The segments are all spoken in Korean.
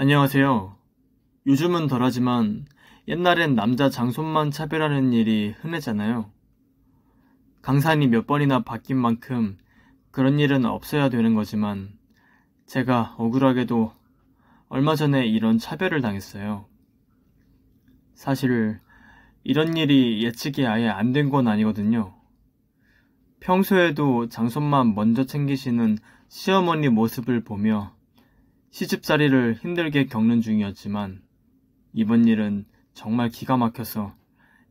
안녕하세요. 요즘은 덜하지만 옛날엔 남자 장손만 차별하는 일이 흔했잖아요. 강산이 몇 번이나 바뀐 만큼 그런 일은 없어야 되는 거지만 제가 억울하게도 얼마 전에 이런 차별을 당했어요. 사실 이런 일이 예측이 아예 안 된 건 아니거든요. 평소에도 장손만 먼저 챙기시는 시어머니 모습을 보며 시집살이를 힘들게 겪는 중이었지만 이번 일은 정말 기가 막혀서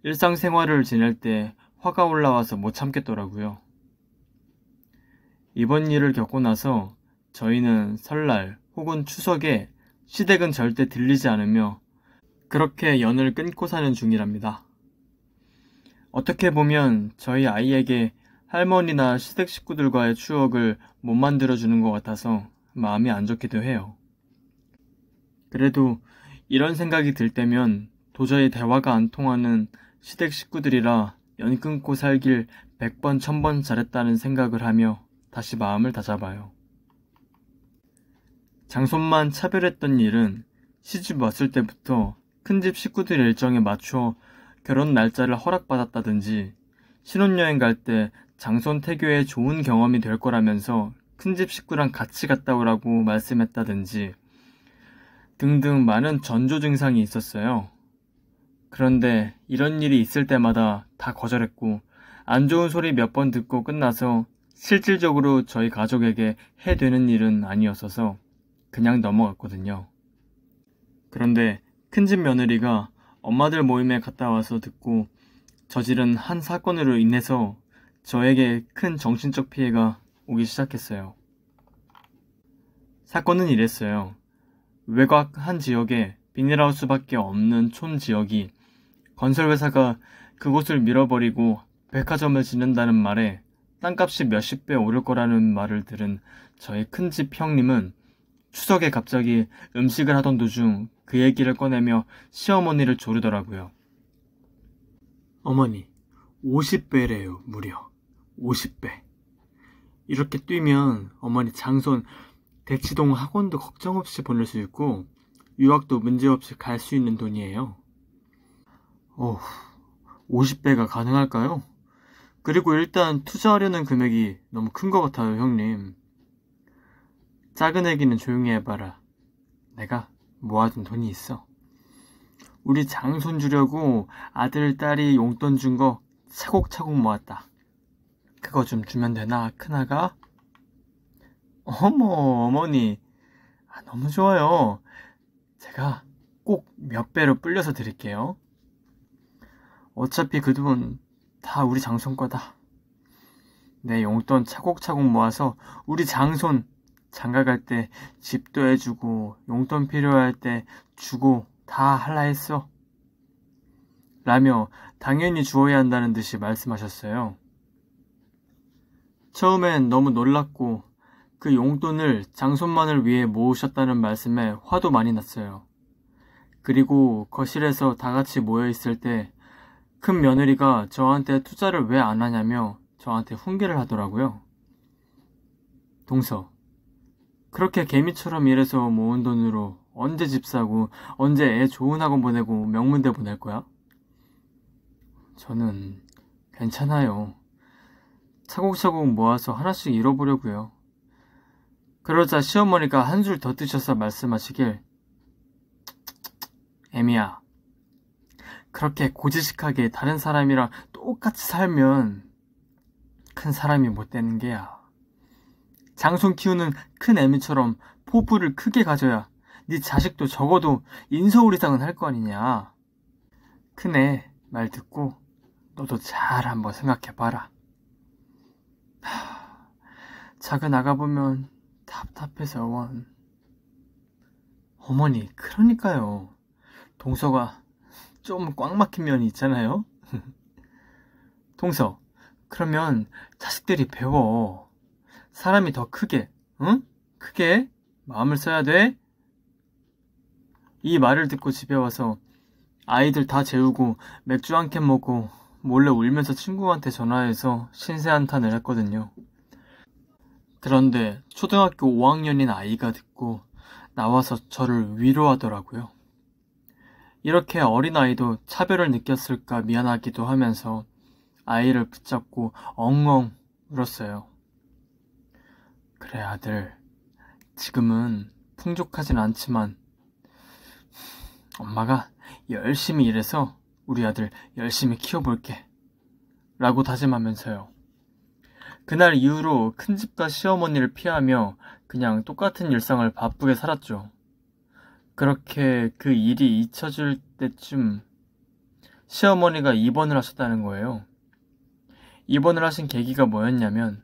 일상생활을 지낼 때 화가 올라와서 못 참겠더라고요. 이번 일을 겪고 나서 저희는 설날 혹은 추석에 시댁은 절대 들리지 않으며 그렇게 연을 끊고 사는 중이랍니다. 어떻게 보면 저희 아이에게 할머니나 시댁 식구들과의 추억을 못 만들어주는 것 같아서 마음이 안 좋기도 해요. 그래도 이런 생각이 들 때면 도저히 대화가 안 통하는 시댁 식구들이라 연 끊고 살길 100번 1000번 잘했다는 생각을 하며 다시 마음을 다잡아요. 장손만 차별했던 일은 시집 왔을 때부터 큰집 식구들 일정에 맞춰 결혼 날짜를 허락받았다든지 신혼여행 갈 때 장손 태교에 좋은 경험이 될 거라면서 큰집 식구랑 같이 갔다 오라고 말씀했다든지 등등 많은 전조 증상이 있었어요. 그런데 이런 일이 있을 때마다 다 거절했고 안 좋은 소리 몇 번 듣고 끝나서 실질적으로 저희 가족에게 해되는 일은 아니었어서 그냥 넘어갔거든요. 그런데 큰집 며느리가 엄마들 모임에 갔다 와서 듣고 저지른 한 사건으로 인해서 저에게 큰 정신적 피해가 오기 시작했어요. 사건은 이랬어요. 외곽 한 지역에 비닐하우스밖에 없는 촌 지역이 건설회사가 그곳을 밀어버리고 백화점을 짓는다는 말에 땅값이 몇십 배 오를 거라는 말을 들은 저희 큰집 형님은 추석에 갑자기 음식을 하던 도중 그 얘기를 꺼내며 시어머니를 조르더라고요. 어머니, 50배래요, 무려. 50배. 이렇게 뛰면 어머니 장손 대치동 학원도 걱정 없이 보낼 수 있고 유학도 문제없이 갈 수 있는 돈이에요. 50배가 가능할까요? 그리고 일단 투자하려는 금액이 너무 큰 것 같아요, 형님. 작은 애기는 조용히 해봐라. 내가 모아둔 돈이 있어. 우리 장손 주려고 아들, 딸이 용돈 준 거 차곡차곡 모았다. 그거 좀 주면 되나, 큰아가? 어머, 어머니. 너무 좋아요. 제가 꼭 몇 배로 불려서 드릴게요. 어차피 그 돈 다 우리 장손 거다. 내 용돈 차곡차곡 모아서 우리 장손 장가 갈 때 집도 해주고 용돈 필요할 때 주고 다 할라 했어. 라며 당연히 주어야 한다는 듯이 말씀하셨어요. 처음엔 너무 놀랐고 그 용돈을 장손만을 위해 모으셨다는 말씀에 화도 많이 났어요. 그리고 거실에서 다 같이 모여있을 때 큰 며느리가 저한테 투자를 왜 안 하냐며 저한테 훈계를 하더라고요. 동서, 그렇게 개미처럼 일해서 모은 돈으로 언제 집 사고 언제 애 좋은 학원 보내고 명문대 보낼 거야? 저는 괜찮아요. 차곡차곡 모아서 하나씩 잃어보려고요. 그러자 시어머니가 한술 더 뜨셔서 말씀하시길, 애미야, 그렇게 고지식하게 다른 사람이랑 똑같이 살면 큰 사람이 못 되는 게야. 장손 키우는 큰 애미처럼 포부를 크게 가져야 네 자식도 적어도 인서울 이상은 할 거 아니냐. 큰애 말 듣고 너도 잘 한번 생각해봐라. 작은 아가 보면 답답해서 원. 어머니, 그러니까요. 동서가 좀 꽉 막힌 면이 있잖아요. 동서, 그러면 자식들이 배워. 사람이 더 크게, 응? 크게 마음을 써야 돼. 이 말을 듣고 집에 와서 아이들 다 재우고 맥주 한 캔 먹고 몰래 울면서 친구한테 전화해서 신세 한탄을 했거든요. 그런데 초등학교 5학년인 아이가 듣고 나와서 저를 위로하더라고요. 이렇게 어린아이도 차별을 느꼈을까 미안하기도 하면서 아이를 붙잡고 엉엉 울었어요. 그래, 아들. 지금은 풍족하진 않지만 엄마가 열심히 일해서 우리 아들 열심히 키워볼게. 라고 다짐하면서요. 그날 이후로 큰집과 시어머니를 피하며 그냥 똑같은 일상을 바쁘게 살았죠. 그렇게 그 일이 잊혀질 때쯤 시어머니가 입원을 하셨다는 거예요. 입원을 하신 계기가 뭐였냐면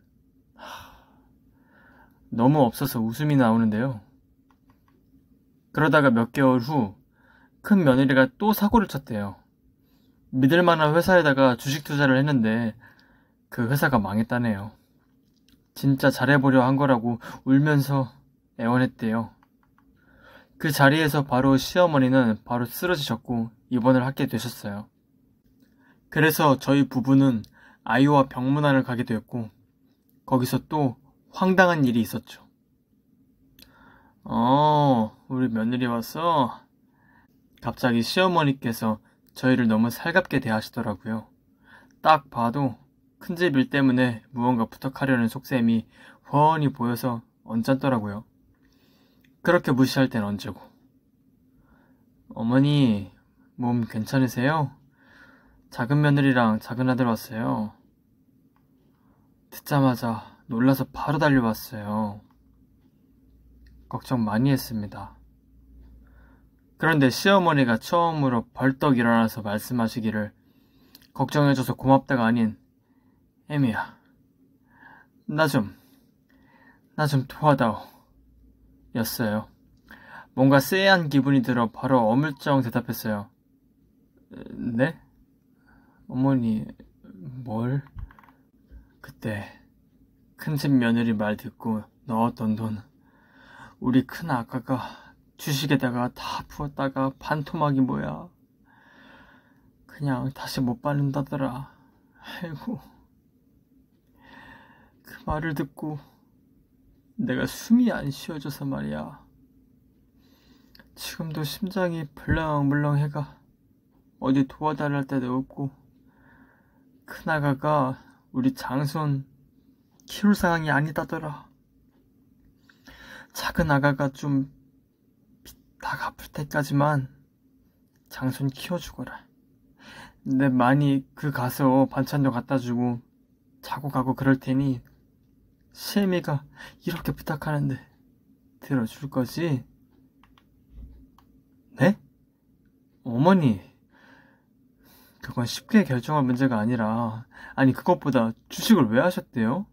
너무 없어서 웃음이 나오는데요. 그러다가 몇 개월 후 큰 며느리가 또 사고를 쳤대요. 믿을 만한 회사에다가 주식 투자를 했는데 그 회사가 망했다네요. 진짜 잘해보려 한 거라고 울면서 애원했대요. 그 자리에서 바로 시어머니는 바로 쓰러지셨고 입원을 하게 되셨어요. 그래서 저희 부부는 아이와 병문안을 가게 되었고 거기서 또 황당한 일이 있었죠. 우리 며느리 왔어? 갑자기 시어머니께서 저희를 너무 살갑게 대하시더라고요. 딱 봐도 큰집 일 때문에 무언가 부탁하려는 속셈이 훤히 보여서 언짢더라고요. 그렇게 무시할 땐 언제고. 어머니, 몸 괜찮으세요? 작은 며느리랑 작은 아들 왔어요. 듣자마자 놀라서 바로 달려왔어요. 걱정 많이 했습니다. 그런데 시어머니가 처음으로 벌떡 일어나서 말씀하시기를 걱정해줘서 고맙다가 아닌 애미야, 나 좀 도와다오 였어요. 뭔가 쎄한 기분이 들어 바로 어물쩡 대답했어요. 네? 어머니, 뭘? 그때 큰집 며느리 말 듣고 넣었던 돈 우리 큰 아가가 주식에다가 다 부었다가 반토막이 뭐야. 그냥 다시 못 받는다더라. 아이고. 그 말을 듣고 내가 숨이 안 쉬어져서 말이야. 지금도 심장이 벌렁벌렁해가 어디 도와달랄 데도 없고 큰아가가 우리 장손 키울 상황이 아니다더라. 작은 아가가 좀 다 갚을 때까지만 장손 키워주거라. 내 많이 그 가서 반찬도 갖다주고 자고 가고 그럴 테니 시애미가 이렇게 부탁하는데 들어줄 거지? 네? 어머니, 그건 쉽게 결정할 문제가 아니라, 아니 그것보다 주식을 왜 하셨대요?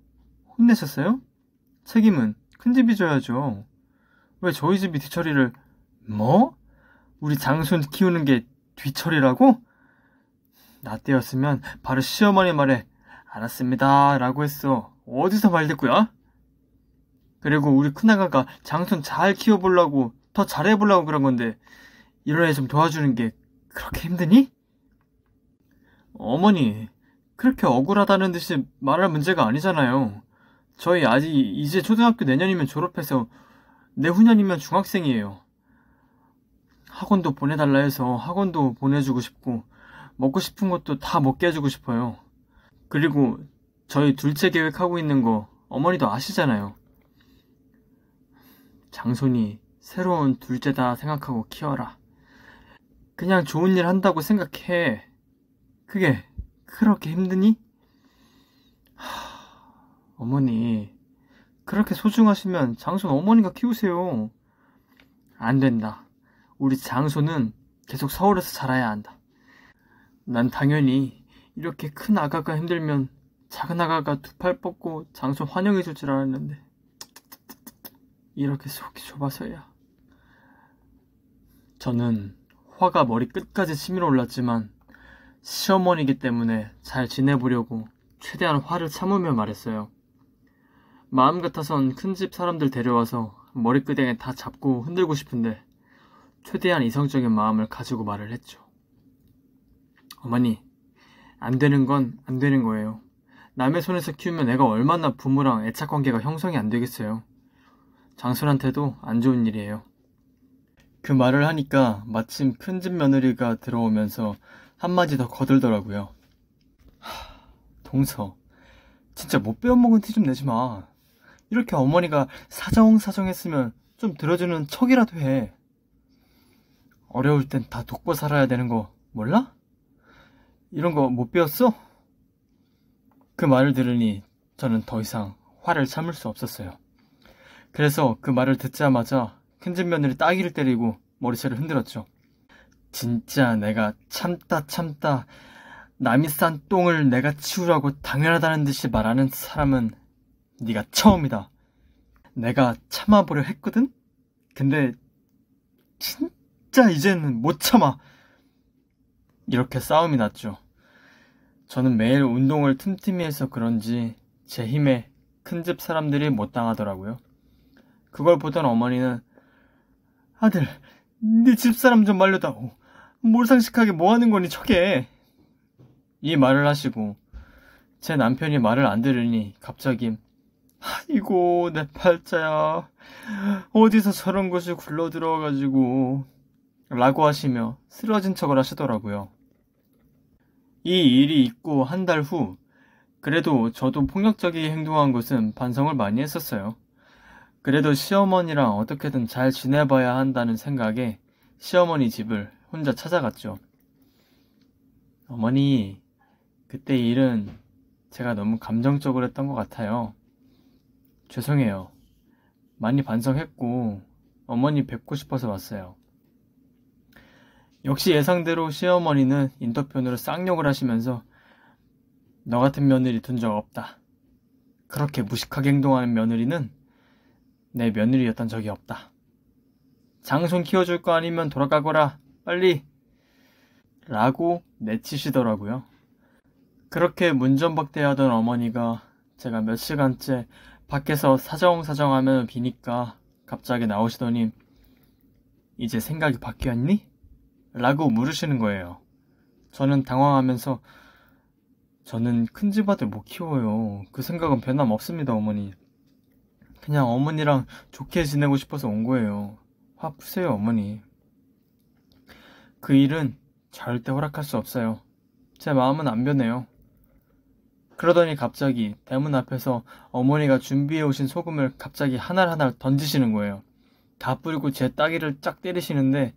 혼내셨어요? 책임은 큰집이 져야죠. 왜 저희 집이 뒤처리를... 뭐? 우리 장손 키우는 게 뒤처리라고? 나 때였으면 바로 시어머니 말에 알았습니다 라고 했어. 어디서 말 듣고야? 그리고 우리 큰아가가 장손 잘 키워보려고 더 잘해보려고 그런 건데 이런 애 좀 도와주는 게 그렇게 힘드니? 어머니, 그렇게 억울하다는 듯이 말할 문제가 아니잖아요. 저희 아직 이제 초등학교 내년이면 졸업해서 내후년이면 중학생이에요. 학원도 보내달라 해서 학원도 보내주고 싶고 먹고 싶은 것도 다 먹게 해주고 싶어요. 그리고 저희 둘째 계획하고 있는 거 어머니도 아시잖아요. 장손이 새로운 둘째다 생각하고 키워라. 그냥 좋은 일 한다고 생각해. 그게 그렇게 힘드니? 어머니, 그렇게 소중하시면 장손 어머니가 키우세요. 안 된다. 우리 장손은 계속 서울에서 자라야 한다. 난 당연히 이렇게 큰 아가가 힘들면 작은 아가가 두 팔 뻗고 장손 환영해 줄 줄 알았는데 이렇게 속이 좁아서야. 저는 화가 머리 끝까지 치밀어 올랐지만 시어머니이기 때문에 잘 지내보려고 최대한 화를 참으며 말했어요. 마음 같아선 큰집 사람들 데려와서 머리끄댕이 다 잡고 흔들고 싶은데 최대한 이성적인 마음을 가지고 말을 했죠. 어머니, 안 되는 건 안 되는 거예요. 남의 손에서 키우면 애가 얼마나 부모랑 애착관계가 형성이 안 되겠어요. 장손한테도 안 좋은 일이에요. 그 말을 하니까 마침 큰집 며느리가 들어오면서 한마디 더 거들더라고요. 동서, 진짜 못 배워먹은 티 좀 내지 마. 이렇게 어머니가 사정사정했으면 좀 들어주는 척이라도 해. 어려울 땐 다 돕고 살아야 되는 거 몰라? 이런 거 못 배웠어? 그 말을 들으니 저는 더 이상 화를 참을 수 없었어요. 그래서 그 말을 듣자마자 큰집 며느리 따귀를 때리고 머리채를 흔들었죠. 진짜 내가 참다 남이 싼 똥을 내가 치우라고 당연하다는 듯이 말하는 사람은 네가 처음이다. 내가 참아보려 했거든? 근데 진짜 이제는 못 참아. 이렇게 싸움이 났죠. 저는 매일 운동을 틈틈이 해서 그런지 제 힘에 큰집 사람들이 못 당하더라고요. 그걸 보던 어머니는 아들, 네 집사람 좀 말려다오. 몰상식하게 뭐하는 거니 저게. 이 말을 하시고 제 남편이 말을 안 들으니 갑자기 아이고 내 팔자야, 어디서 저런 것이 굴러들어와가지고 라고 하시며 쓰러진 척을 하시더라고요. 이 일이 있고 한 달 후, 그래도 저도 폭력적이게 행동한 것은 반성을 많이 했었어요. 그래도 시어머니랑 어떻게든 잘 지내봐야 한다는 생각에 시어머니 집을 혼자 찾아갔죠. 어머니, 그때 일은 제가 너무 감정적으로 했던 것 같아요. 죄송해요. 많이 반성했고 어머니 뵙고 싶어서 왔어요. 역시 예상대로 시어머니는 인터폰으로 쌍욕을 하시면서 너 같은 며느리 둔 적 없다. 그렇게 무식하게 행동하는 며느리는 내 며느리였던 적이 없다. 장손 키워줄 거 아니면 돌아가거라. 빨리. 라고 내치시더라고요. 그렇게 문전박대하던 어머니가 제가 몇 시간째 밖에서 사정사정하며 비니까 갑자기 나오시더니 이제 생각이 바뀌었니? 라고 물으시는 거예요. 저는 당황하면서 저는 큰집 아들 못 키워요. 그 생각은 변함없습니다, 어머니. 그냥 어머니랑 좋게 지내고 싶어서 온 거예요. 화 푸세요, 어머니. 그 일은 절대 허락할 수 없어요. 제 마음은 안 변해요. 그러더니 갑자기 대문 앞에서 어머니가 준비해 오신 소금을 갑자기 하나하나 던지시는 거예요. 다 뿌리고 제 따귀를 쫙 때리시는데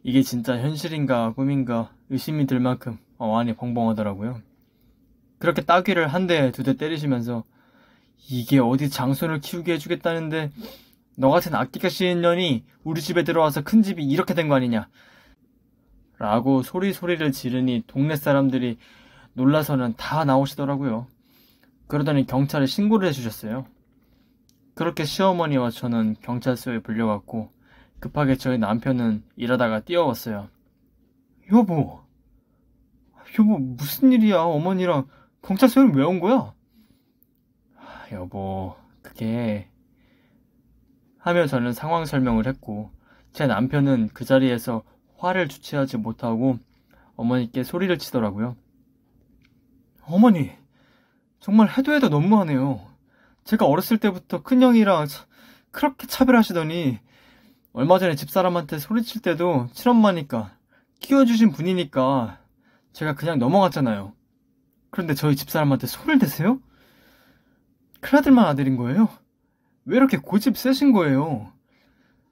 이게 진짜 현실인가 꿈인가 의심이 들 만큼 어안이 벙벙하더라고요. 그렇게 따귀를 한 대, 두 대 때리시면서 이게 어디 장손을 키우게 해주겠다는데 너 같은 악기가 씌인 년이 우리 집에 들어와서 큰 집이 이렇게 된 거 아니냐 라고 소리를 지르니 동네 사람들이 놀라서는 다 나오시더라고요. 그러더니 경찰에 신고를 해주셨어요. 그렇게 시어머니와 저는 경찰서에 불려갔고 급하게 저희 남편은 일하다가 뛰어왔어요. 여보 무슨 일이야. 어머니랑 경찰서에는 왜 온 거야? 여보, 그게 하며 저는 상황 설명을 했고 제 남편은 그 자리에서 화를 주체하지 못하고 어머니께 소리를 치더라고요. 어머니, 정말 해도 너무하네요. 제가 어렸을 때부터 큰형이랑 그렇게 차별하시더니 얼마 전에 집사람한테 소리칠 때도 친엄마니까 키워주신 분이니까 제가 그냥 넘어갔잖아요. 그런데 저희 집사람한테 손을 대세요? 큰아들만 아들인 거예요? 왜 이렇게 고집 세신 거예요?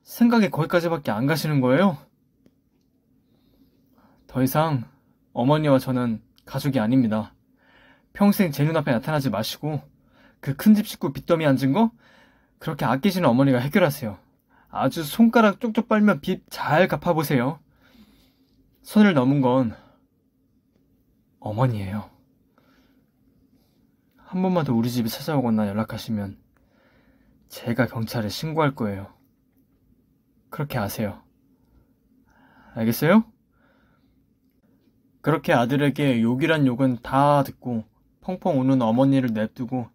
생각이 거기까지밖에 안 가시는 거예요? 더 이상 어머니와 저는 가족이 아닙니다. 평생 제 눈앞에 나타나지 마시고 그 큰 집 식구 빚더미 앉은 거 그렇게 아끼시는 어머니가 해결하세요. 아주 손가락 쪽쪽 빨면 빚 잘 갚아보세요. 선을 넘은 건 어머니예요. 한 번만 더 우리 집에 찾아오거나 연락하시면 제가 경찰에 신고할 거예요. 그렇게 아세요. 알겠어요? 그렇게 아들에게 욕이란 욕은 다 듣고 펑펑 우는 어머니를 냅두고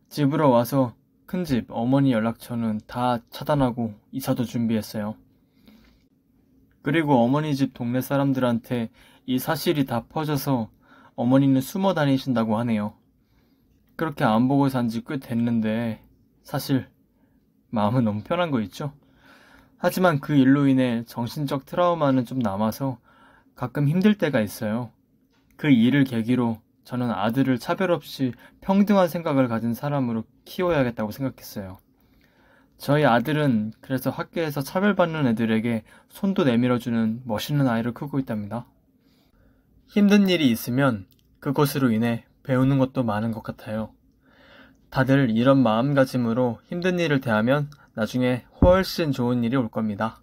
집으로 와서 큰집 어머니 연락처는 다 차단하고 이사도 준비했어요. 그리고 어머니 집 동네 사람들한테 이 사실이 다 퍼져서 어머니는 숨어 다니신다고 하네요. 그렇게 안 보고 산 지 꽤 됐는데 사실 마음은 너무 편한 거 있죠? 하지만 그 일로 인해 정신적 트라우마는 좀 남아서 가끔 힘들 때가 있어요. 그 일을 계기로 저는 아들을 차별 없이 평등한 생각을 가진 사람으로 키워야겠다고 생각했어요. 저희 아들은 그래서 학교에서 차별받는 애들에게 손도 내밀어주는 멋있는 아이를 크고 있답니다. 힘든 일이 있으면 그것으로 인해 배우는 것도 많은 것 같아요. 다들 이런 마음가짐으로 힘든 일을 대하면 나중에 훨씬 좋은 일이 올 겁니다.